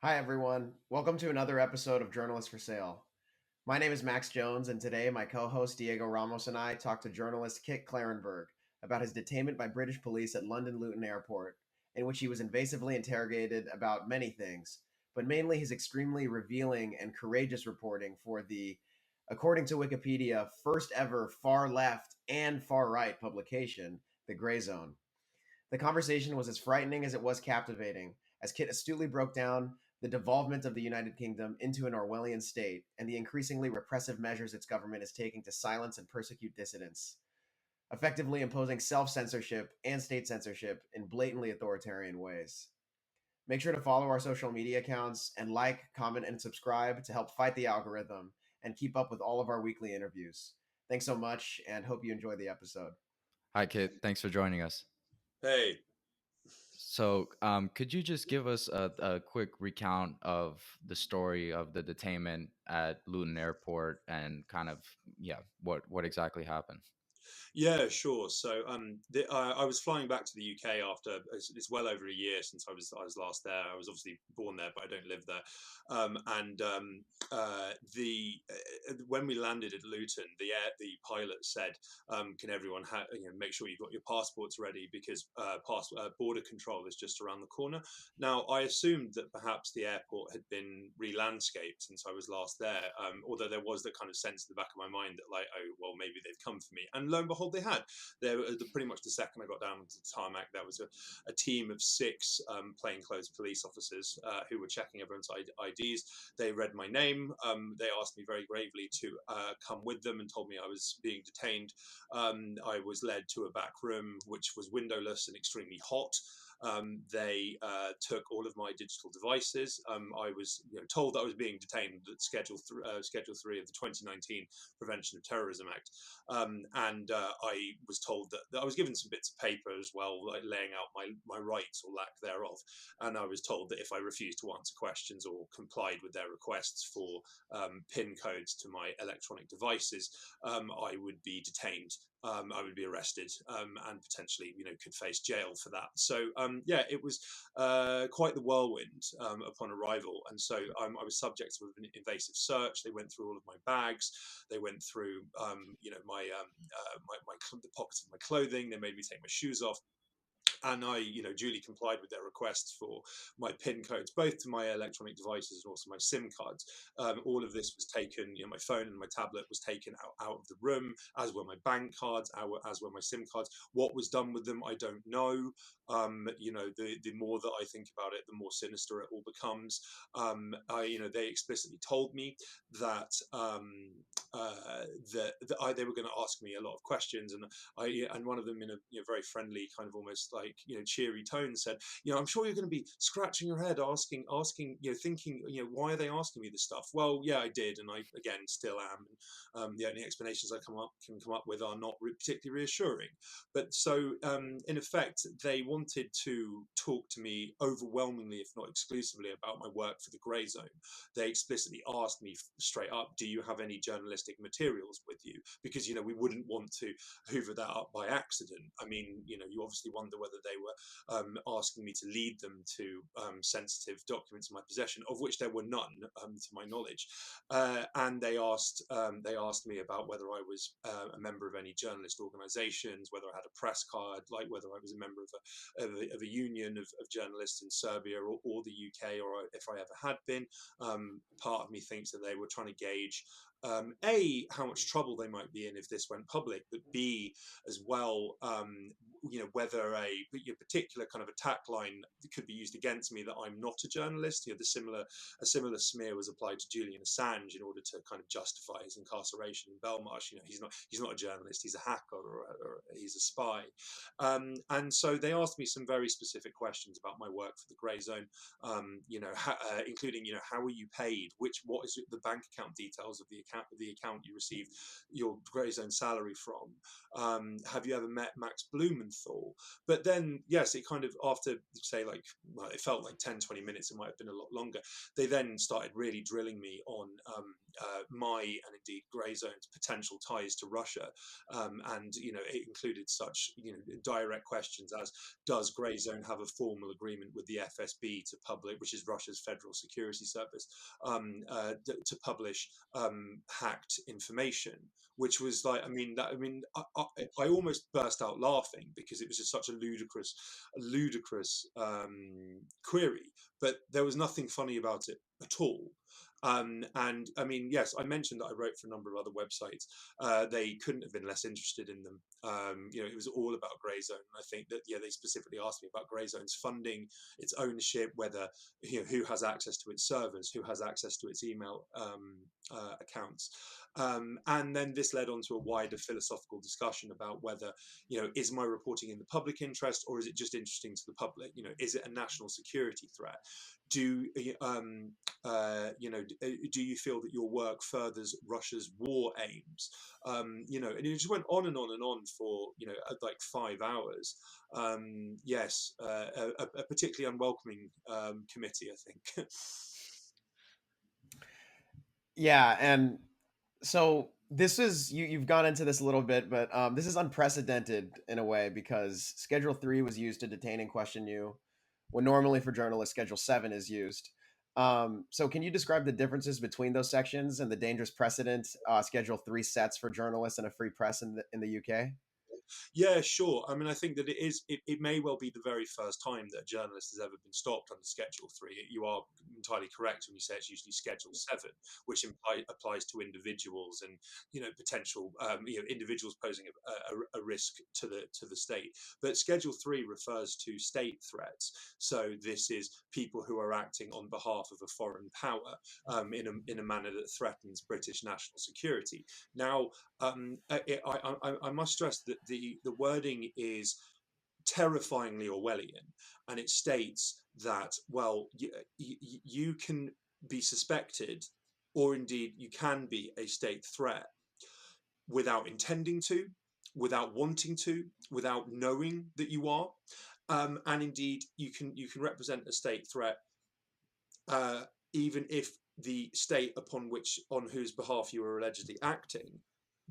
Hi, everyone. Welcome to another episode of Journalists for Sale. My name is Max Jones, and today my co host Diego Ramos and I talk to journalist Kit Klarenberg about his detainment by British police at London Luton Airport, in which he was invasively interrogated about many things, but mainly his extremely revealing and courageous reporting for the, according to Wikipedia, first ever far left and far right publication, the Grayzone. The conversation was as frightening as it was captivating, as Kit astutely broke down the devolvement of the United Kingdom into an Orwellian state and the increasingly repressive measures its government is taking to silence and persecute dissidents, effectively imposing self-censorship and state censorship in blatantly authoritarian ways. Make sure to follow our social media accounts and like, comment, and subscribe to help fight the algorithm and keep up with all of our weekly interviews. Thanks so much, and hope you enjoy the episode. Hi, Kit. Thanks for joining us. Hey. So, could you just give us a quick recount of the story of the detainment at Luton Airport and kind of, what exactly happened? Yeah, sure. So I was flying back to the UK after it's well over a year since I was last there. I was obviously born there, but I don't live there. The When we landed at Luton, the pilot said, "Can everyone make sure you've got your passports ready because border control is just around the corner." Now, I assumed that perhaps the airport had been re-landscaped since I was last there, although there was that kind of sense in the back of my mind that, like, oh, well, maybe they've come for me. And lo and behold, they had. Pretty much the second I got down to the tarmac, there was a team of six plainclothes police officers who were checking everyone's IDs. They read my name. They asked me very gravely to come with them and told me I was being detained. I was led to a back room, which was windowless and extremely hot. They took all of my digital devices. I was told that I was being detained at Schedule 3 of the 2019 Prevention of Terrorism Act. And I was told that I was given some bits of paper as well, like laying out my rights or lack thereof. And I was told that if I refused to answer questions or complied with their requests for PIN codes to my electronic devices, I would be detained. I would be arrested and potentially, could face jail for that. So, it was quite the whirlwind upon arrival. And so I was subject to an invasive search. They went through all of my bags. They went through, the pockets of my clothing. They made me take my shoes off. And I, duly complied with their requests for my PIN codes, both to my electronic devices and also my SIM cards. All of this was taken, my phone and my tablet was taken out of the room, as were my bank cards, as were my SIM cards. What was done with them, I don't know. The more that I think about it, the more sinister it all becomes. They explicitly told me that they were going to ask me a lot of questions, and one of them in a very friendly, kind of almost like cheery tone said, "I'm sure you're going to be scratching your head, asking, thinking, why are they asking me this stuff?" Well, yeah, I did, and I again still am. The only explanations I can come up with are not particularly reassuring. But so, in effect, they wanted to talk to me overwhelmingly, if not exclusively, about my work for the Grayzone. They explicitly asked me straight up, "Do you have any journalistic materials with you?" Because we wouldn't want to hoover that up by accident. I mean, you obviously wonder whether they were asking me to lead them to sensitive documents in my possession, of which there were none, to my knowledge. And they asked me about whether I was a member of any journalist organisations, whether I had a press card, like whether I was a member of a union of journalists in Serbia or the UK, or if I ever had been. Part of me thinks that they were trying to gauge A, how much trouble they might be in if this went public, but B, as well, whether a particular kind of attack line could be used against me, that I'm not a journalist. A similar smear was applied to Julian Assange in order to kind of justify his incarceration in Belmarsh. He's not a journalist, he's a hacker, or he's a spy. And so they asked me some very specific questions about my work for the Grayzone, including, how are you paid? What is the bank account details of the account you received your Grayzone salary from? Have you ever met Max Blumenthal? But then, yes, it kind of, after, say, like, well, it felt like 10-20 minutes, it might have been a lot longer, they then started really drilling me on my, and indeed Grayzone's, potential ties to Russia. And, it included such, direct questions as, does Grayzone have a formal agreement with the FSB to publish, which is Russia's Federal Security Service, to publish hacked information? Which was like, I almost burst out laughing, because it was just such a ludicrous query, but there was nothing funny about it at all. And yes, I mentioned that I wrote for a number of other websites. They couldn't have been less interested in them. It was all about Grayzone. And I think that, they specifically asked me about Grayzone's funding, its ownership, whether, who has access to its servers, who has access to its email accounts. And then this led on to a wider philosophical discussion about whether, is my reporting in the public interest, or is it just interesting to the public? Is it a national security threat? Do you feel that your work furthers Russia's war aims? And it just went on and on and on for, like 5 hours. Yes, a particularly unwelcoming committee, I think. Yeah, and so this is you've gone into this a little bit, but this is unprecedented in a way, because Schedule 3 was used to detain and question you, when normally for journalists Schedule 7 is used. So can you describe the differences between those sections and the dangerous precedent Schedule 3 sets for journalists and a free press in the UK? Yeah, sure. I think that it may well be the very first time that a journalist has ever been stopped under Schedule 3. You are entirely correct when you say it's usually Schedule 7, which applies to individuals and, potential, individuals posing a risk to the state. But Schedule 3 refers to state threats. So this is people who are acting on behalf of a foreign power in a manner that threatens British national security. Now, I must stress that the wording is terrifyingly Orwellian, and it states that, well, you can be suspected, or indeed you can be a state threat, without intending to, without wanting to, without knowing that you are, and indeed you can represent a state threat, even if the state on whose behalf you are allegedly acting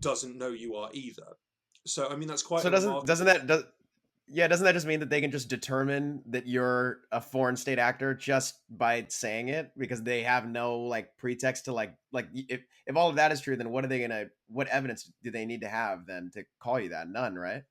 doesn't know you are either. So that's quite So a remarkable. doesn't that just mean that they can just determine that you're a foreign state actor just by saying it, because they have no like pretext to if all of that is true, then what evidence do they need to have then to call you that? None, right?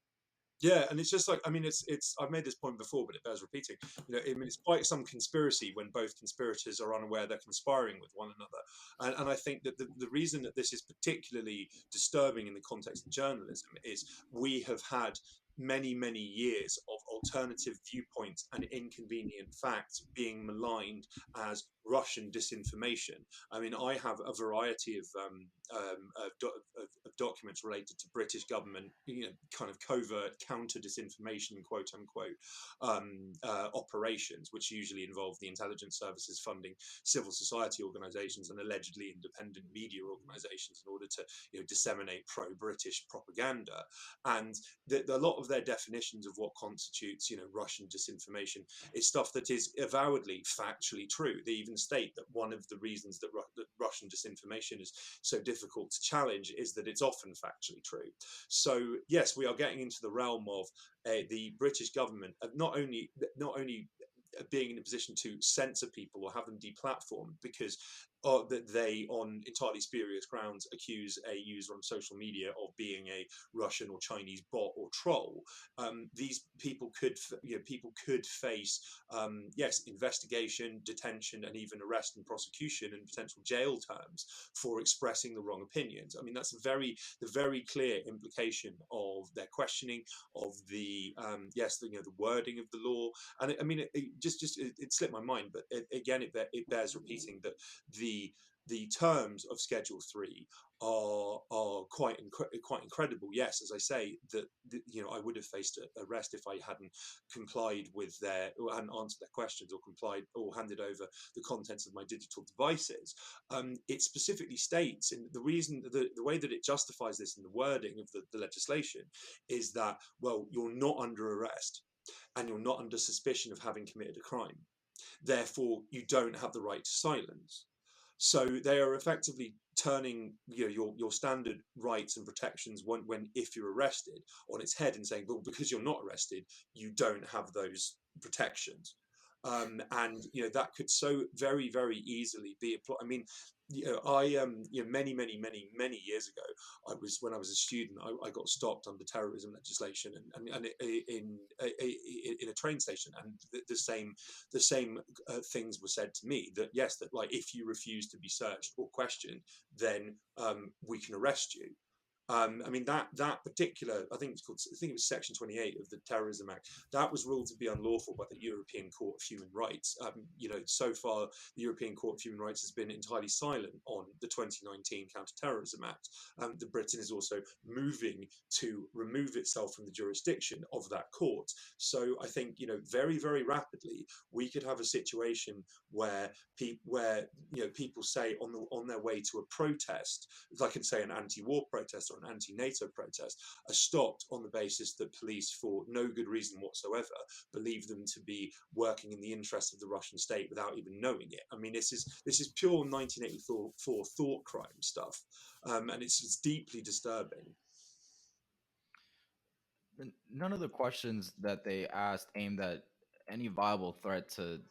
Yeah, and it's just like, it's I've made this point before, but it bears repeating. It's quite some conspiracy when both conspirators are unaware they're conspiring with one another. And I think that the reason that this is particularly disturbing in the context of journalism is we have had many years of alternative viewpoints and inconvenient facts being maligned as Russian disinformation. I have a variety of documents related to British government, kind of covert counter disinformation, quote unquote, operations, which usually involve the intelligence services funding civil society organisations and allegedly independent media organisations in order to, disseminate pro-British propaganda. And a lot of their definitions of what constitutes, Russian disinformation is stuff that is avowedly factually true. They even state that one of the reasons that Russian disinformation is so difficult to challenge is that it's often factually true. So yes, we are getting into the realm of the British government of not only being in a position to censor people or have them deplatformed because that they, on entirely spurious grounds, accuse a user on social media of being a Russian or Chinese bot or troll. These people could face yes, investigation, detention, and even arrest and prosecution and potential jail terms for expressing the wrong opinions. That's the very clear implication of their questioning of the yes, the wording of the law. And it slipped my mind, but again, it bears repeating that the terms of Schedule 3 are quite incredible. Yes, as I say, that I would have faced arrest if I hadn't complied with or hadn't answered their questions, or complied or handed over the contents of my digital devices. It specifically states, in the reason, the way that it justifies this in the wording of the legislation is that, well, you're not under arrest and you're not under suspicion of having committed a crime. Therefore, you don't have the right to silence. So they are effectively turning your standard rights and protections if you're arrested on its head, and saying, well, because you're not arrested, you don't have those protections. And that could so very, very easily be applied. I mean, many years ago, when I was a student, I got stopped under terrorism legislation, and in a train station, and the same things were said to me, that yes, that like, if you refuse to be searched or questioned, then we can arrest you. I mean, that particular, I think it was Section 28 of the Terrorism Act, that was ruled to be unlawful by the European Court of Human Rights. So far, the European Court of Human Rights has been entirely silent on the 2019 Counter-Terrorism Act. The Britain is also moving to remove itself from the jurisdiction of that court. So I think, very, very rapidly, we could have a situation where people say on their way to a protest, like in, say, an anti-war protest or an anti-NATO protest, are stopped on the basis that police, for no good reason whatsoever, believe them to be working in the interests of the Russian state without even knowing it. I mean, this is pure 1984 thought crime stuff, and it's deeply disturbing. None of the questions that they asked aimed at any viable threat to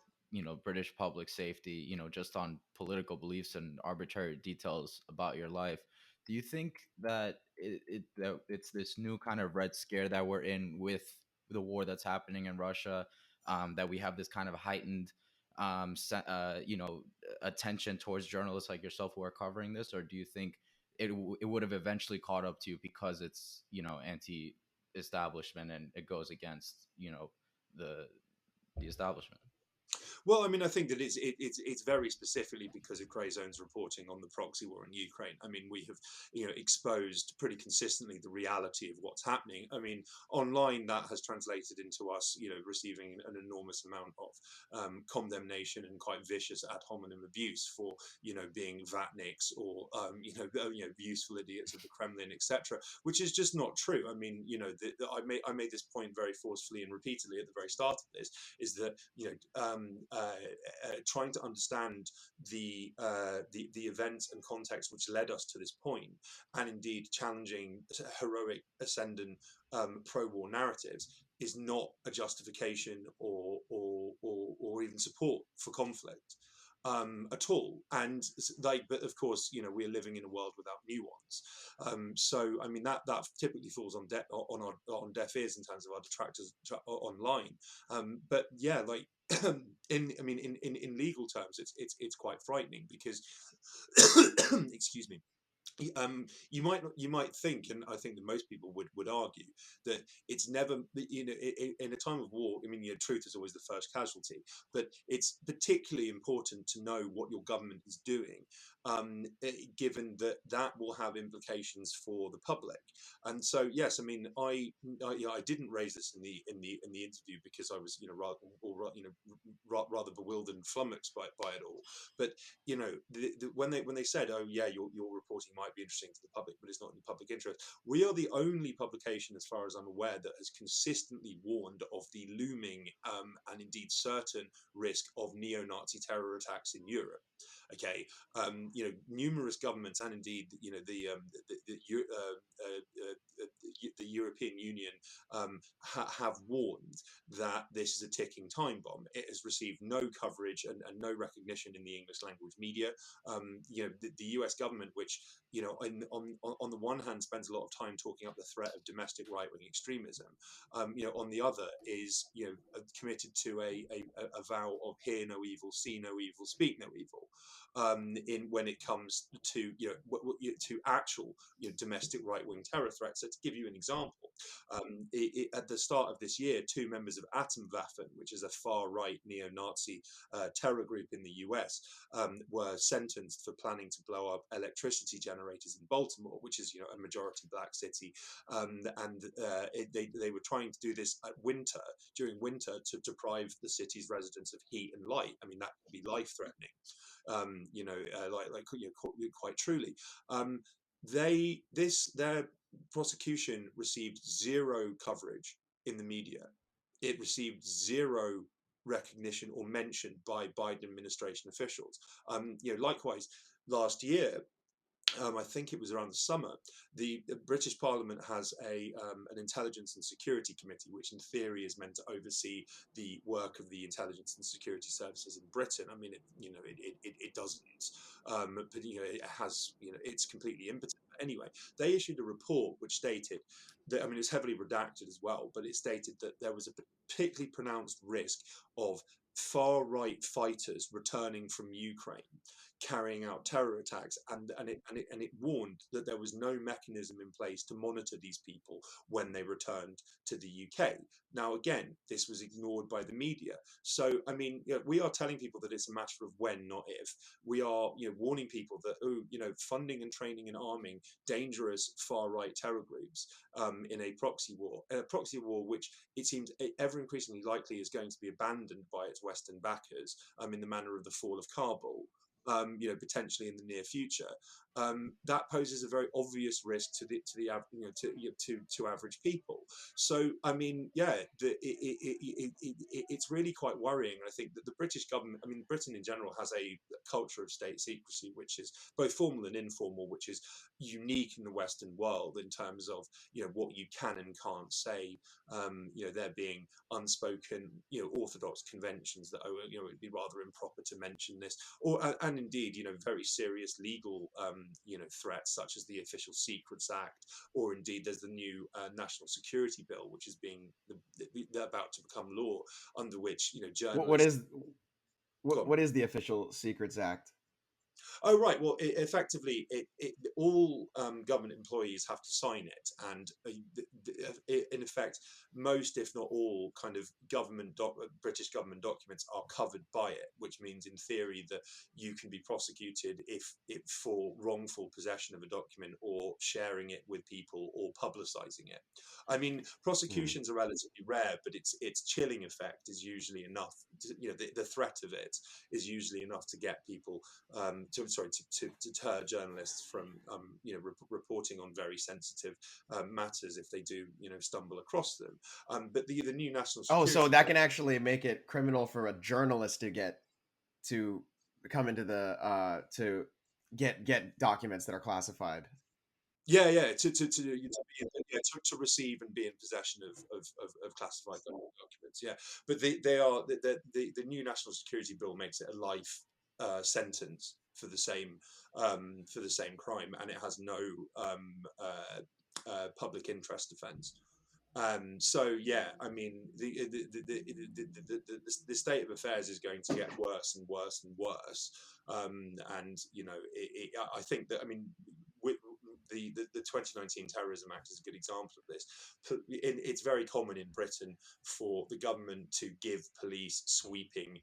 British public safety, just on political beliefs and arbitrary details about your life. Do you think that it's this new kind of red scare that we're in with the war that's happening in Russia, that we have this kind of heightened attention towards journalists like yourself who are covering this? Or do you think it would have eventually caught up to you because it's anti-establishment and it goes against the establishment? Well, I mean, I think that it's very specifically because of Grayzone's reporting on the proxy war in Ukraine. I mean, we have exposed pretty consistently the reality of what's happening. I mean, online that has translated into us receiving an enormous amount of condemnation and quite vicious ad hominem abuse for being vatniks or useful idiots of the Kremlin, etc., which is just not true. I mean, I made this point very forcefully and repeatedly at the very start of this, is that trying to understand the events and context which led us to this point, and indeed challenging heroic ascendant pro-war narratives, is not a justification or even support for conflict at all. And but of course, we're living in a world without nuance. So I mean, that typically falls on deaf ears in terms of our detractors online. But yeah, like in legal terms, it's quite frightening, because excuse me. You might think, and I think that most people would argue, that it's never, in a time of war, I mean, truth is always the first casualty, but it's particularly important to know what your government is doing, given that will have implications for the public. And so, yes, I mean, I didn't raise this in the interview because I was rather bewildered and flummoxed by it all. But when they said, oh yeah, your reporting might be interesting to the public, but it's not in the public interest, we are the only publication, as far as I'm aware, that has consistently warned of the looming and indeed certain risk of neo-Nazi terror attacks in Europe. Okay, numerous governments, and indeed the European Union have warned that this is a ticking time bomb. It has received no coverage and no recognition in the English language media. The US government, which on the one hand spends a lot of time talking up the threat of domestic right-wing extremism, on the other is committed to a vow of hear no evil, see no evil, speak no evil. When it comes to to actual domestic right-wing terror threats. So to give you an example, At the start of this year, 2 members of Atomwaffen, which is a far-right neo-Nazi terror group in the US, were sentenced for planning to blow up electricity generators in Baltimore, which is, you know, a majority black city, they were trying to do this during winter, to deprive the city's residents of heat and light. I mean, that could be life-threatening. Quite truly. Their prosecution received zero coverage in the media. It received zero recognition or mention by Biden administration officials. Likewise, last year, I think it was around the summer, the British Parliament has an intelligence and security committee, which in theory is meant to oversee the work of the intelligence and security services in Britain. I mean, it doesn't, but it has, it's completely impotent. Anyway, they issued a report which stated that, I mean, it's heavily redacted as well, but it stated that there was a particularly pronounced risk of far-right fighters returning from Ukraine, carrying out terror attacks, and it warned that there was no mechanism in place to monitor these people when they returned to the UK. Now, again, this was ignored by the media. So, I mean, we are telling people that it's a matter of when, not if. We are, warning people that, funding and training and arming dangerous far-right terror groups in a proxy war which it seems ever increasingly likely is going to be abandoned by its Western backers, in the manner of the fall of Kabul. Potentially in the near future, that poses a very obvious risk to average people. So, I mean, it's really quite worrying. I think that the British government, I mean, Britain in general, has a culture of state secrecy, which is both formal and informal, which is unique in the Western world in terms of what you can and can't say. There being unspoken orthodox conventions that it would be rather improper to mention this, and indeed very serious legal threats such as the Official Secrets Act, or indeed there's the new National Security Bill, which is about to become law, under which journalists. What is the Official Secrets Act? Oh, right. Well, effectively, all government employees have to sign it, and in effect, most, if not all, kind of British government documents are covered by it, which means, in theory, that you can be prosecuted if for wrongful possession of a document, or sharing it with people, or publicising it. I mean, prosecutions are relatively rare, but its chilling effect is usually enough. The threat of it is usually enough to get people to deter journalists from reporting on very sensitive matters if they do stumble across them. But the new national security. So that can actually make it criminal for a journalist to come into the to get documents that are classified. To receive and be in possession of classified documents. Yeah, but the new national security bill makes it a life sentence for the same crime, and it has no public interest offence. So yeah, I mean, the state of affairs is going to get worse and worse and worse, and I think that, I mean, the 2019 Terrorism Act is a good example of this. It's very common in Britain for the government to give police sweeping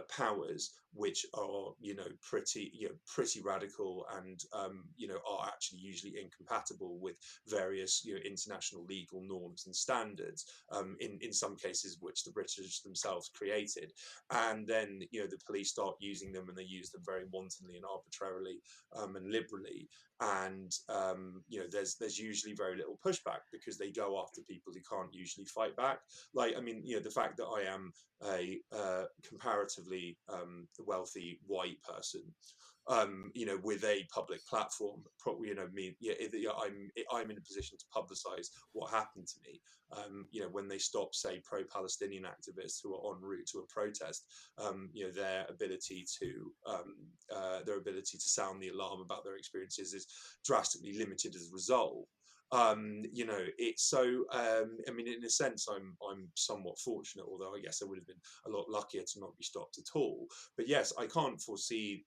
powers, which are pretty radical, and are actually usually incompatible with various international legal norms and standards, in some cases which the British themselves created. And then the police start using them, and they use them very wantonly and arbitrarily, and liberally. And there's usually very little pushback, because they go after people who can't usually fight back. Like, I mean, the fact that I am a comparatively wealthy white person, with a public platform, I'm in a position to publicize what happened to me. When they stop, say, pro-Palestinian activists who are en route to a protest, their ability to sound the alarm about their experiences is drastically limited as a result. You know, it's so. I mean, in a sense, I'm somewhat fortunate, although I guess I would have been a lot luckier to not be stopped at all. But yes, I can't foresee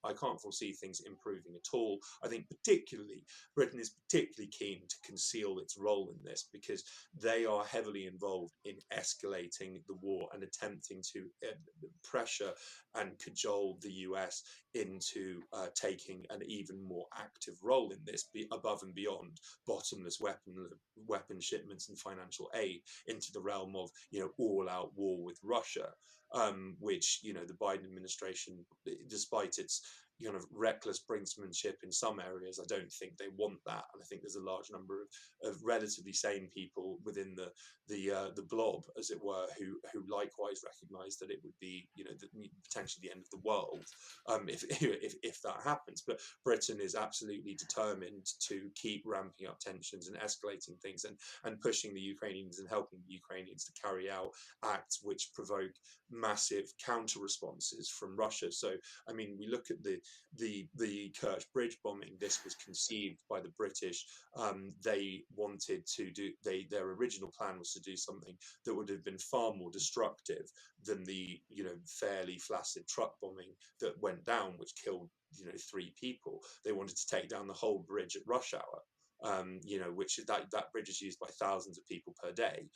things improving at all. I think particularly Britain is particularly keen to conceal its role in this because they are heavily involved in escalating the war and attempting to pressure and cajole the US into taking an even more active role in this, above and beyond bottomless weapon shipments and financial aid, into the realm of, you know, all-out war with Russia, which, you know, the Biden administration, despite its kind of reckless brinksmanship in some areas, I don't think they want that, and I think there's a large number of relatively sane people within the blob, as it were, who likewise recognise that it would be, you know, potentially the end of the world, if that happens. But Britain is absolutely determined to keep ramping up tensions and escalating things, and pushing the Ukrainians and helping the Ukrainians to carry out acts which provoke massive counter responses from Russia. So, I mean, we look at the Kerch Bridge bombing. This was conceived by the British. They wanted to do their original plan was to do something that would have been far more destructive than the, you know, fairly flaccid truck bombing that went down, which killed, you know, 3 people. They wanted to take down the whole bridge at rush hour. You know, which that bridge is used by thousands of people per day.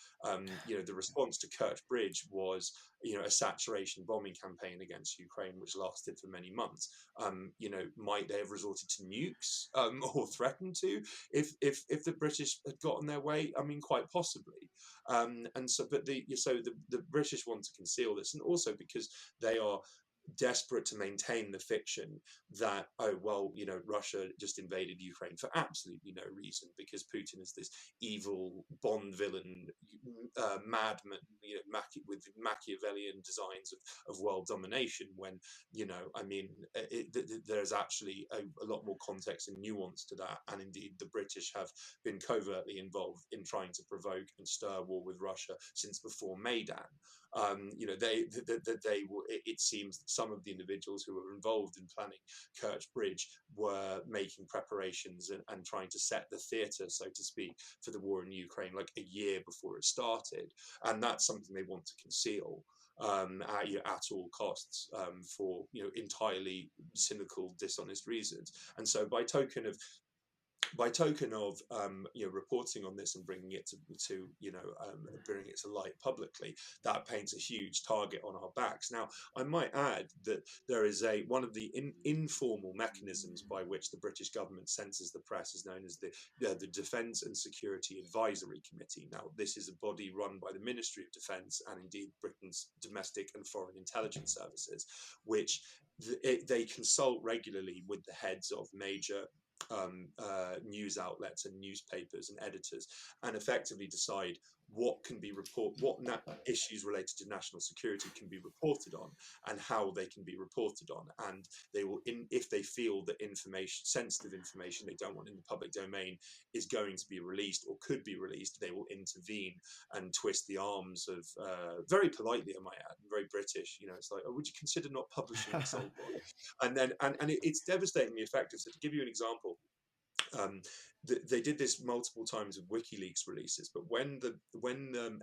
You know, the response to Kerch Bridge was, you know, a saturation bombing campaign against Ukraine, which lasted for many months. You know, might they have resorted to nukes, or threatened to, if the British had gotten their way? I mean, quite possibly. And so, but the British want to conceal this, and also because they are desperate to maintain the fiction that, oh well, you know, Russia just invaded Ukraine for absolutely no reason, because Putin is this evil Bond villain, madman, you know, with Machiavellian designs of world domination, when, you know, I mean, there's actually a lot more context and nuance to that, and indeed the British have been covertly involved in trying to provoke and stir war with Russia since before Maidan. You know, it seems that some of the individuals who were involved in planning Kerch Bridge were making preparations and trying to set the theatre, so to speak, for the war in Ukraine like a year before it started, and that's something they want to conceal. At all costs, for, you know, entirely cynical, dishonest reasons. And so by token of you know, reporting on this and bringing it to you know, bringing it to light publicly, that paints a huge target on our backs. Now, I might add that there is one of the informal mechanisms by which the British government censors the press is known as the Defence and Security Advisory Committee. Now, this is a body run by the Ministry of Defence and indeed Britain's domestic and foreign intelligence services, which they consult regularly with the heads of major news outlets and newspapers and editors, and effectively decide what can be issues related to national security can be reported on, and how they can be reported on. And they will, if they feel that sensitive information they don't want in the public domain is going to be released or could be released, they will intervene and twist the arms of, very politely, I might add, very British. You know, it's like, oh, would you consider not publishing this, old boy? And then, and it's devastatingly effective. So to give you an example, they did this multiple times with WikiLeaks releases, but when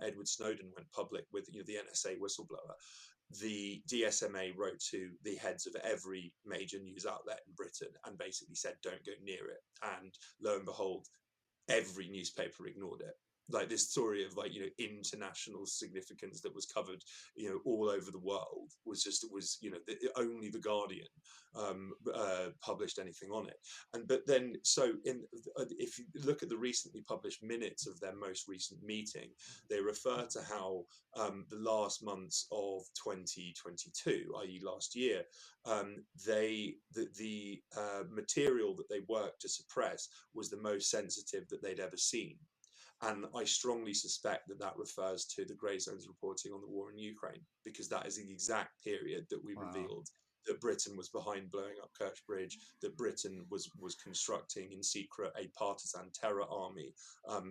Edward Snowden went public with, you know, the NSA whistleblower, the DSMA wrote to the heads of every major news outlet in Britain and basically said, don't go near it. And lo and behold, every newspaper ignored it. Like, this story of, like, you know, international significance that was covered, you know, all over the world was you know, only the Guardian published anything on it. And but then, so if you look at the recently published minutes of their most recent meeting, they refer to how the last months of 2022, i.e. last year, the material that they worked to suppress was the most sensitive that they'd ever seen. And I strongly suspect that refers to the Grayzone's reporting on the war in Ukraine, because that is the exact period that we revealed that Britain was behind blowing up Kerch Bridge, that Britain was constructing in secret a partisan terror army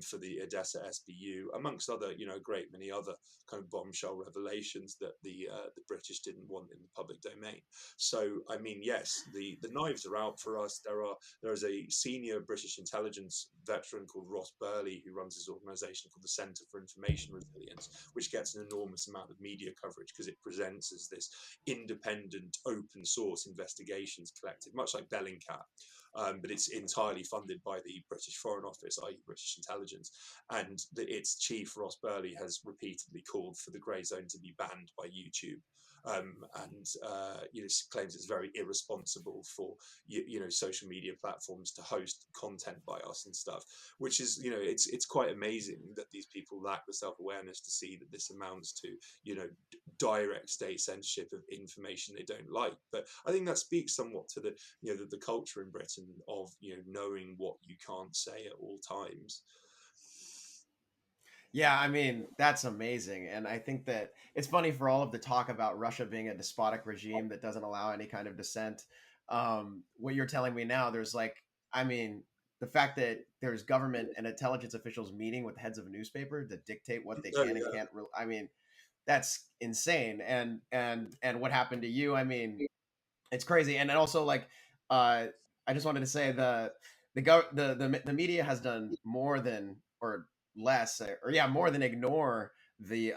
for the Odessa SBU, amongst other, a great many other kind of bombshell revelations that the British didn't want in the public domain. So, I mean, yes, the knives are out for us. There is a senior British intelligence veteran called Ross Burley who runs this organisation called the Centre for Information Resilience, which gets an enormous amount of media coverage because it presents as this independent, open source investigations collective, much like Bellingcat. But it's entirely funded by the British Foreign Office, i.e. British intelligence. And its chief, Ross Burley, has repeatedly called for the Grayzone to be banned by YouTube. And claims it's very irresponsible for social media platforms to host content by us and stuff, which is it's quite amazing that these people lack the self-awareness to see that this amounts to direct state censorship of information they don't like. But I think that speaks somewhat to the culture in Britain of knowing what you can't say at all times. Yeah, I mean, that's amazing. And I think that it's funny for all of the talk about Russia being a despotic regime that doesn't allow any kind of dissent. What you're telling me now, I mean, the fact that there's government and intelligence officials meeting with heads of newspaper that dictate what they can and can't. I mean, that's insane. And what happened to you? I mean, it's crazy. And also, I just wanted to say the media has done more than or less or yeah more than ignore the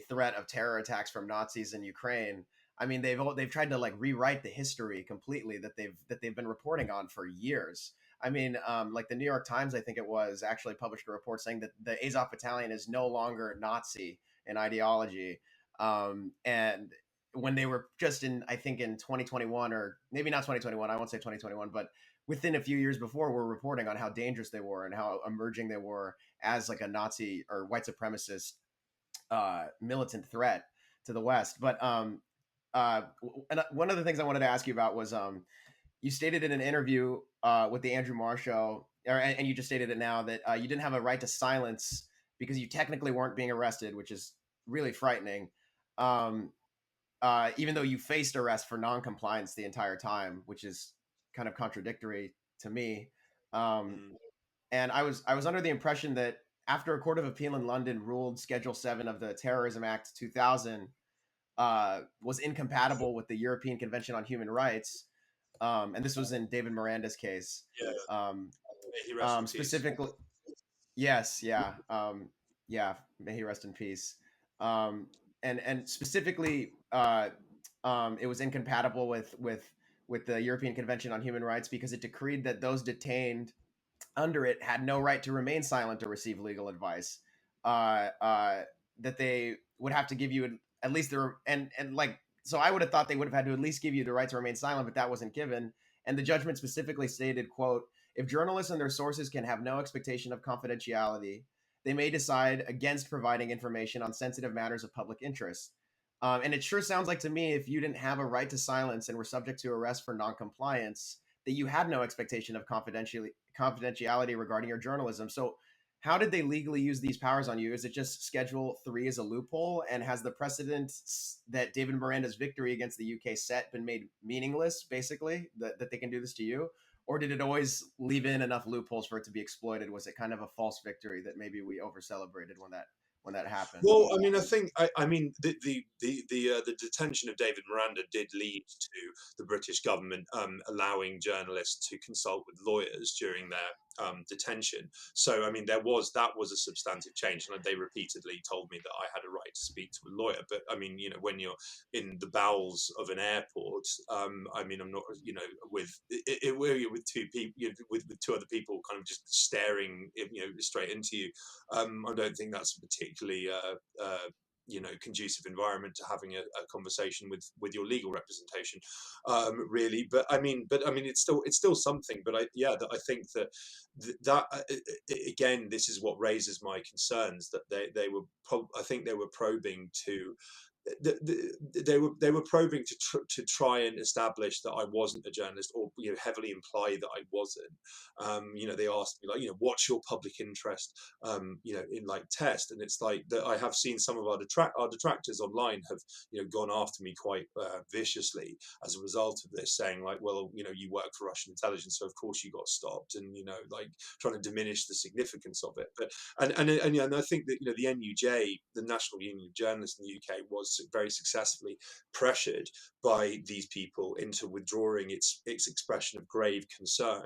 threat of terror attacks from Nazis in Ukraine. I mean, they've tried to like rewrite the history completely that they've been reporting on for years. I mean, like the New York Times, I think it was, actually published a report saying that the Azov Battalion is no longer Nazi in ideology, and when they were just I think in 2021, or maybe not 2021, I won't say 2021, but within a few years before, were reporting on how dangerous they were and how emerging they were as like a Nazi or white supremacist militant threat to the West. But and one of the things I wanted to ask you about was you stated in an interview with the Andrew Marr show, and you just stated it now, that you didn't have a right to silence because you technically weren't being arrested, which is really frightening. Even though you faced arrest for non-compliance the entire time, which is kind of contradictory to me. And I was under the impression that after a court of appeal in London ruled Schedule 7 of the Terrorism Act 2000 was incompatible with the European Convention on Human Rights, and this was in David Miranda's case. Specifically, yes, yeah, yeah. May he rest in peace. And specifically, it was incompatible with the European Convention on Human Rights because it decreed that those detained under it had no right to remain silent or receive legal advice. That they would have to give you at least so I would have thought they would have had to at least give you the right to remain silent, but that wasn't given. And the judgment specifically stated, quote, "If journalists and their sources can have no expectation of confidentiality, they may decide against providing information on sensitive matters of public interest." And it sure sounds like to me, if you didn't have a right to silence and were subject to arrest for noncompliance, that you had no expectation of confidentiality regarding your journalism. So how did they legally use these powers on you? Is it just Schedule 3 as a loophole? And has the precedent that David Miranda's victory against the UK set been made meaningless, basically, that they can do this to you? Or did it always leave in enough loopholes for it to be exploited? Was it kind of a false victory that maybe we over celebrated when that happened? Well, I mean, I think the detention of David Miranda did lead to the British government allowing journalists to consult with lawyers during their detention. So, I mean, that was a substantive change, and they repeatedly told me that I had a right to speak to a lawyer. But I mean, when you're in the bowels of an airport, I mean, I'm not, with two people, with two other people, kind of just staring, straight into you. I don't think that's a particularly conducive environment to having a conversation with your legal representation, really. But I mean, it's still something. But I think that again, this is what raises my concerns, that they were I think they were probing to they were probing to try and establish that I wasn't a journalist, or heavily imply that I wasn't. They asked me, like, what's your public interest, in like test, and it's like that I have seen some of our detractors online have gone after me quite viciously as a result of this, saying like, well, you work for Russian intelligence, so of course you got stopped, and like trying to diminish the significance of it. But and I think that the NUJ, the National Union of Journalists in the UK, was very successfully pressured by these people into withdrawing its expression of grave concern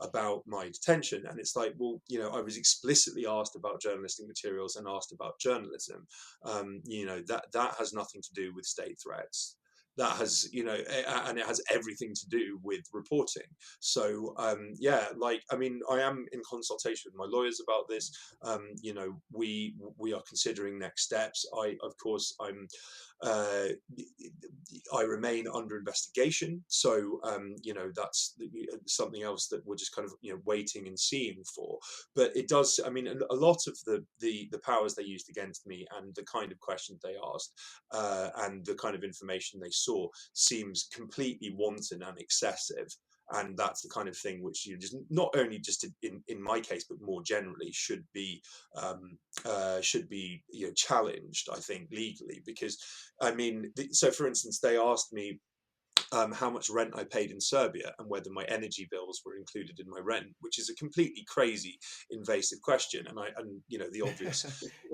about my detention. And it's like, well, I was explicitly asked about journalistic materials and asked about journalism. That has nothing to do with state threats. That has, and it has everything to do with reporting. So I am in consultation with my lawyers about this. We are considering next steps. I remain under investigation, so that's something else that we're just kind of waiting and seeing for. But it does, a lot of the powers they used against me, and the kind of questions they asked, and the kind of information they saw, seems completely wanton and excessive. And that's the kind of thing which just not only just in my case, but more generally should be challenged, I think, legally. Because so for instance, they asked me how much rent I paid in Serbia and whether my energy bills were included in my rent, which is a completely crazy, invasive question. And the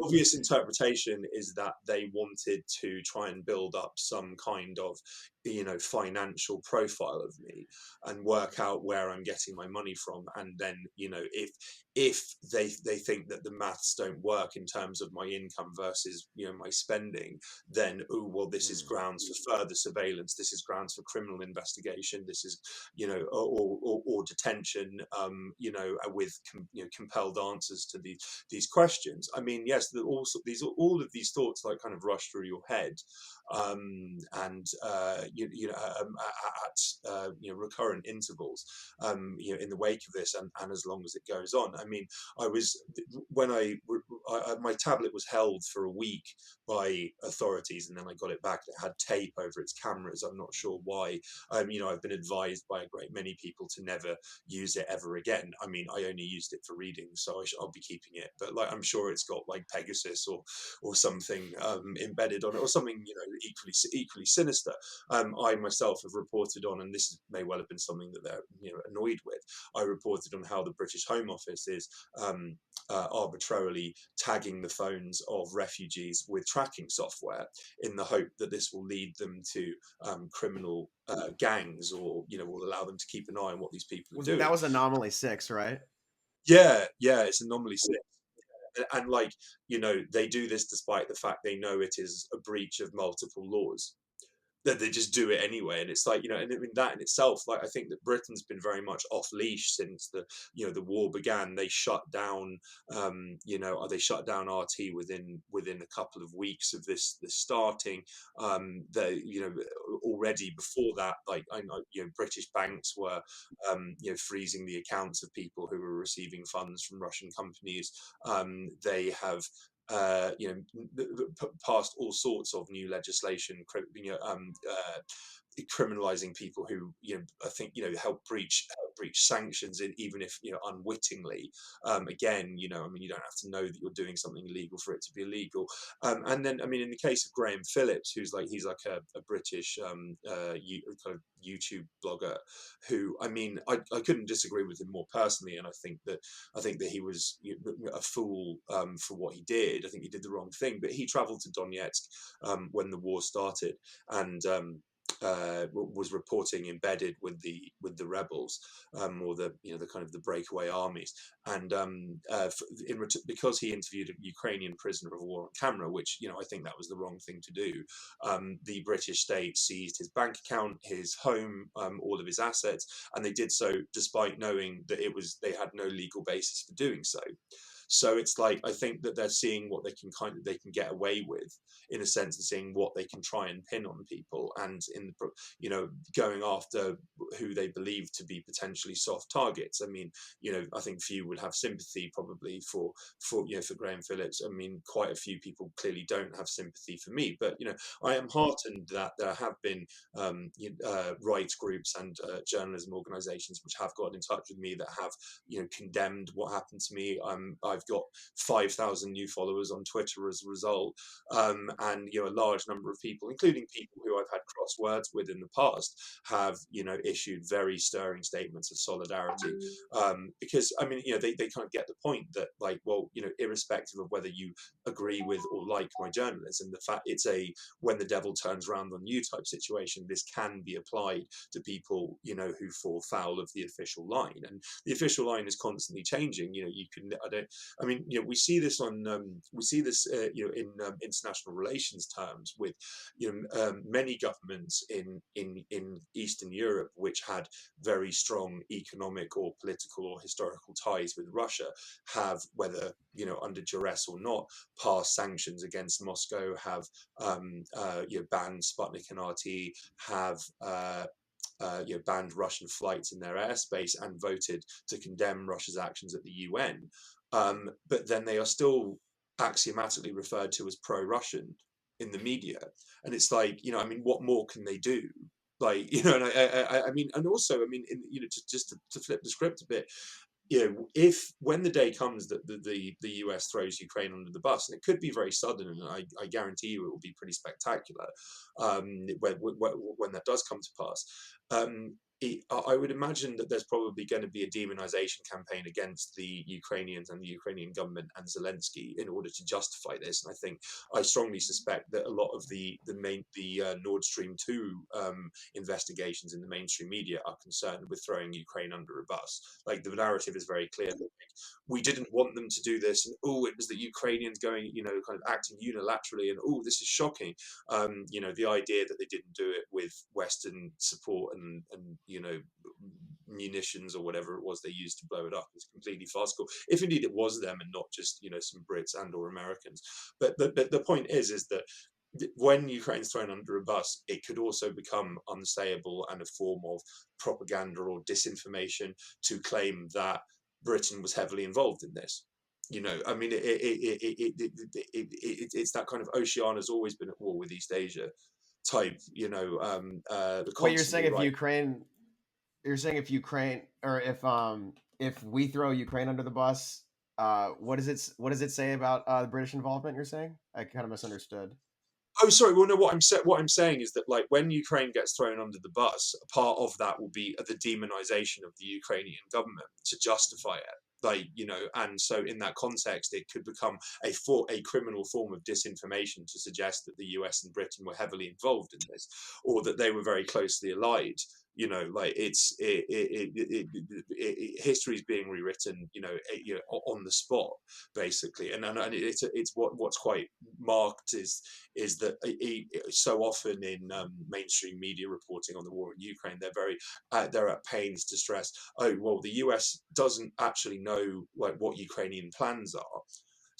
obvious interpretation is that they wanted to try and build up some kind of financial profile of me and work out where I'm getting my money from. And then if they think that the maths don't work in terms of my income versus my spending, then this is grounds for further surveillance, this is grounds for criminal investigation, this is or detention, with compelled answers to these questions. Yes, all of these thoughts like kind of rush through your head, and at recurrent intervals, in the wake of this, and as long as it goes on. My tablet was held for a week by authorities, and then I got it back. It had tape over its cameras. I'm not sure why. I've been advised by a great many people to never use it ever again. I only used it for reading, so I'll be keeping it. But I'm sure it's got like Pegasus or something embedded on it, or something equally sinister. I myself have reported on, and this may well have been something that they're annoyed with. I reported on how the British Home Office is arbitrarily tagging the phones of refugees with tracking software in the hope that this will lead them to criminal gangs, or will allow them to keep an eye on what these people are doing. That was Anomaly 6, right? Yeah, it's Anomaly 6. And they do this despite the fact they know it is a breach of multiple laws, that they just do it anyway. And it's like, and that in itself, like, I think that Britain's been very much off leash since the war began. They shut down they shut down RT within a couple of weeks of this starting. Already before that, like, I know British banks were freezing the accounts of people who were receiving funds from Russian companies. They have passed all sorts of new legislation, criminalizing people who I think help breach sanctions, even if unwittingly. Again, you don't have to know that you're doing something illegal for it to be illegal. And then in the case of Graham Phillips, he's like a British kind of YouTube blogger, who I couldn't disagree with him more personally, and I think that he was a fool for what he did. I think he did the wrong thing, but he traveled to Donetsk when the war started, and was reporting embedded with the rebels, or the kind of the breakaway armies. And because he interviewed a Ukrainian prisoner of war on camera, which I think that was the wrong thing to do, the British state seized his bank account, his home, all of his assets, and they did so despite knowing that they had no legal basis for doing so. So it's like, I think that they're seeing what they can get away with, in a sense, and seeing what they can try and pin on people, and going after who they believe to be potentially soft targets. I mean, I think few would have sympathy probably for Graham Phillips. I mean, quite a few people clearly don't have sympathy for me, but I am heartened that there have been rights groups and journalism organisations which have got in touch with me, that have condemned what happened to me. I've got 5,000 new followers on Twitter as a result, and a large number of people, including people who I've had cross words with in the past, have issued very stirring statements of solidarity, because I mean they kind of get the point that, like, well, irrespective of whether you agree with or like my journalism, the fact it's a when the devil turns around on you type situation, this can be applied to people who fall foul of the official line, and the official line is constantly changing. We see this in international relations terms with many governments in Eastern Europe which had very strong economic or political or historical ties with Russia, have, whether under duress or not, passed sanctions against Moscow, have banned Sputnik and RT, have banned Russian flights in their airspace, and voted to condemn Russia's actions at the UN. But then they are still axiomatically referred to as pro-Russian in the media, and it's like, what more can they do? Like, and I mean, and also, I mean, to flip the script a bit, if when the day comes that the US throws Ukraine under the bus, and it could be very sudden, and I guarantee you it will be pretty spectacular, when that does come to pass, I would imagine that there's probably going to be a demonization campaign against the Ukrainians and the Ukrainian government and Zelensky in order to justify this. And I strongly suspect that a lot of the Nord Stream 2 investigations in the mainstream media are concerned with throwing Ukraine under a bus. Like, the narrative is very clear that we didn't want them to do this, and it was the Ukrainians going, kind of acting unilaterally, and this is shocking. The idea that they didn't do it with Western support and munitions or whatever it was they used to blow it up is completely farcical, if indeed it was them and not just some Brits and or Americans. But the point is that when Ukraine's thrown under a bus, it could also become unsayable and a form of propaganda or disinformation to claim that Britain was heavily involved in this. I mean, it's that kind of Oceania's always been at war with East Asia type, Wait, you're saying if Ukraine, or if we throw Ukraine under the bus, what does it say about the British involvement? You're saying? I kind of misunderstood. Oh, sorry. Well, no. What I'm saying is that, like, when Ukraine gets thrown under the bus, a part of that will be the demonization of the Ukrainian government to justify it. Like, and so in that context, it could become a criminal form of disinformation to suggest that the US and Britain were heavily involved in this, or that they were very closely allied. Like, history is being rewritten, on the spot, basically, and it's what's quite marked is that so often in mainstream media reporting on the war in Ukraine, they're at pains to stress, oh, well, the US doesn't actually know, like, what Ukrainian plans are,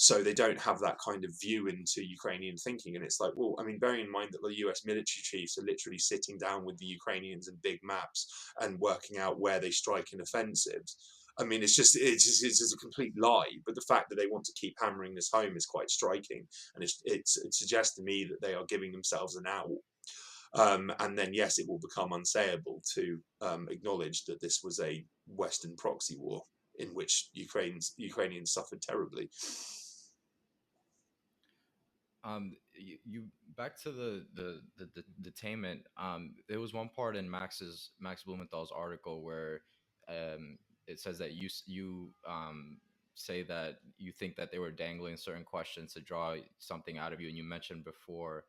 so they don't have that kind of view into Ukrainian thinking. And it's like, well, I mean, bearing in mind that the US military chiefs are literally sitting down with the Ukrainians and big maps and working out where they strike in offensives. I mean, it's just a complete lie. But the fact that they want to keep hammering this home is quite striking, and it suggests to me that they are giving themselves an out. And then, yes, it will become unsayable to acknowledge that this was a Western proxy war in which Ukrainians suffered terribly. You back to the detainment. There was one part in Max Blumenthal's article where it says that you say that you think that they were dangling certain questions to draw something out of you, and you mentioned before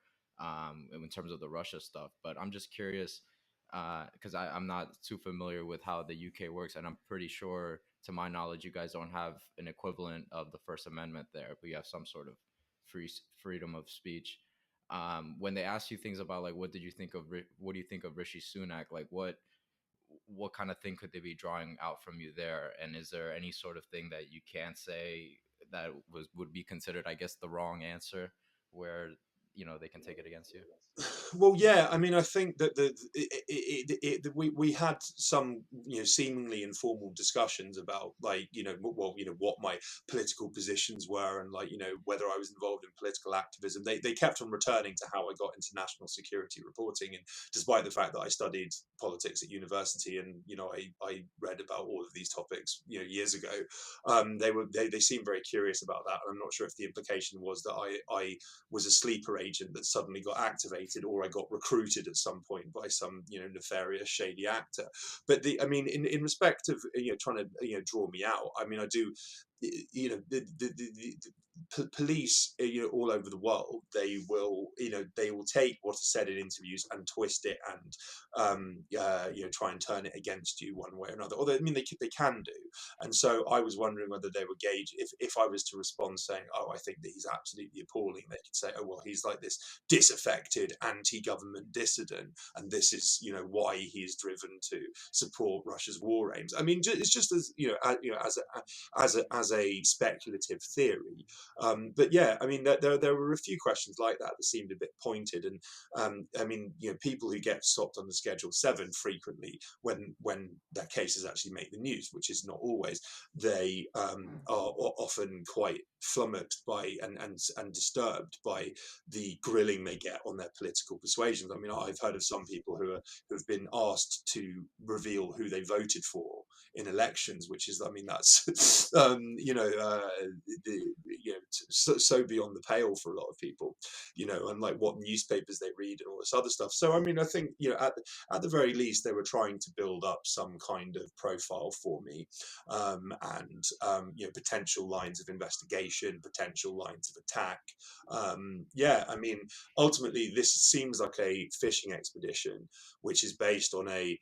in terms of the Russia stuff. But I'm just curious because I'm not too familiar with how the UK works, and I'm pretty sure, to my knowledge, you guys don't have an equivalent of the First Amendment there, but you have some sort of freedom of speech. When they ask you things about, like, what do you think of Rishi Sunak, like what kind of thing could they be drawing out from you there, and is there any sort of thing that you can say that would be considered, I guess, the wrong answer, where they can take it against you? Well, yeah, I mean, I think that we had some, seemingly informal discussions about, like, what my political positions were, and, like, whether I was involved in political activism. They kept on returning to how I got into national security reporting, and despite the fact that I studied politics at university, and I read about all of these topics years ago, they seemed very curious about that, and I'm not sure if the implication was that I was a sleeper agent that suddenly got activated, or I got recruited at some point by some nefarious, shady actor. But I mean, in respect of trying to draw me out, I mean, I do. The police, all over the world, they will take what is said in interviews and twist it, and try and turn it against you one way or another. Although, I mean, they can do. And so I was wondering whether they were gauge, if I was to respond saying, "Oh, I think that he's absolutely appalling," they could say, "Oh, well, he's like this disaffected anti-government dissident, and this is why he is driven to support Russia's war aims." I mean, it's just as as a speculative theory. But yeah, I mean, there were a few questions like that seemed a bit pointed, and I mean, people who get stopped on the Schedule 7 frequently, when their cases actually make the news, which is not always, they are often quite flummoxed by and disturbed by the grilling they get on their political persuasions. I mean, I've heard of some people who have been asked to reveal who they voted for in elections, which is, I mean, that's so beyond the pale for a lot of people, and like what newspapers they read and all this other stuff. So I mean, I think at the very least they were trying to build up some kind of profile for me, and potential lines of investigation, potential lines of attack. Yeah, I mean, ultimately this seems like a fishing expedition which is based on a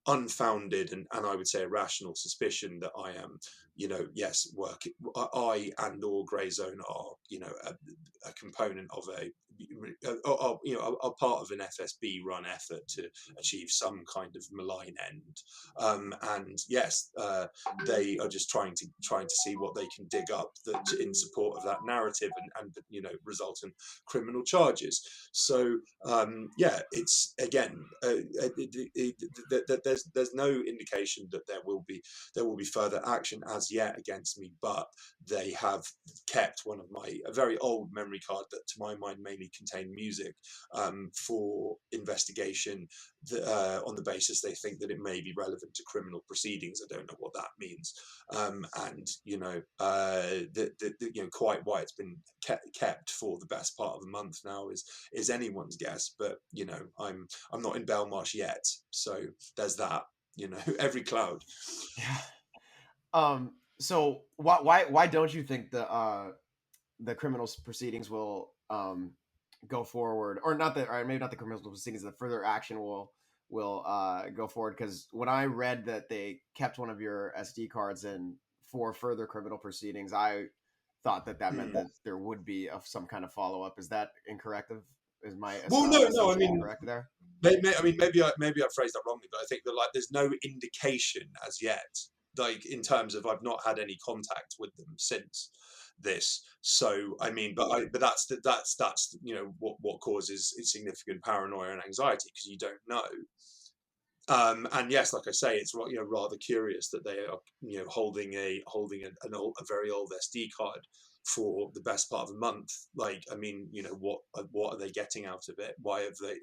unfounded and I would say irrational suspicion that I am, yes, I and or Grayzone are, a component of are part of an FSB run effort to achieve some kind of malign end. And yes, they are just trying to see what they can dig up that in support of that narrative, and result in criminal charges. So yeah, it's again, there's no indication that there will be further action as yet against me, but they have kept one of a very old memory card that, to my mind, mainly contained music, for investigation, on the basis they think that it may be relevant to criminal proceedings. I don't know what that means, and quite why it's been kept for the best part of a month now is anyone's guess. But I'm not in Belmarsh yet, so there's that. Every cloud. Yeah. So why don't you think the criminal proceedings will go forward, or not the, or maybe not the criminal proceedings, the further action will go forward? Because when I read that they kept one of your SD cards in for further criminal proceedings, I thought that meant that there would be some kind of follow up. Is that incorrect? Is my Well, no. I mean, correct there? maybe I phrased that wrongly, but I think that, like, there's no indication as yet, like, in terms of I've not had any contact with them since this. So I mean, but that's what causes significant paranoia and anxiety, because you don't know. And yes, like I say, it's rather curious that they are holding a very old SD card for the best part of a month. Like, I mean, what are they getting out of it? Why have they,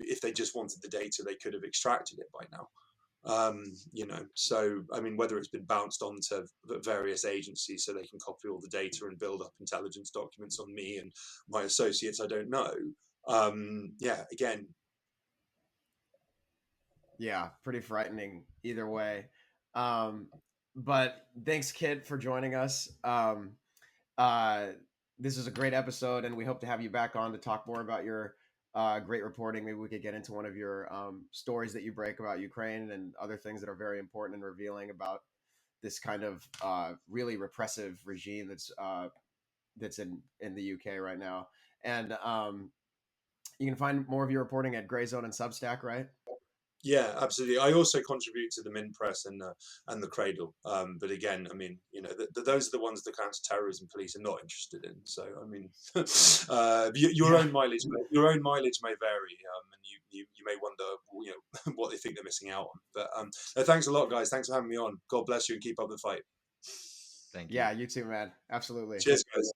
if they just wanted the data, they could have extracted it by now. So I mean, whether it's been bounced onto various agencies so they can copy all the data and build up intelligence documents on me and my associates, I don't know. Yeah, again. Yeah, pretty frightening either way. But thanks, Kit, for joining us. Uh, this is a great episode, and we hope to have you back on to talk more about your great reporting. Maybe we could get into one of your stories that you break about Ukraine and other things that are very important and revealing about this kind of really repressive regime that's in the UK right now. And you can find more of your reporting at Grayzone and Substack, right? Yeah, absolutely. I also contribute to the Min Press and the Cradle. But again, I mean, you know, those are the ones the counter-terrorism police are not interested in. So, I mean, your Yeah. own mileage, may vary, and you may wonder, you know, what they think they're missing out on. But thanks a lot, guys. Thanks for having me on. God bless you and keep up the fight. Thank you. Yeah, you too, man. Absolutely. Cheers, guys.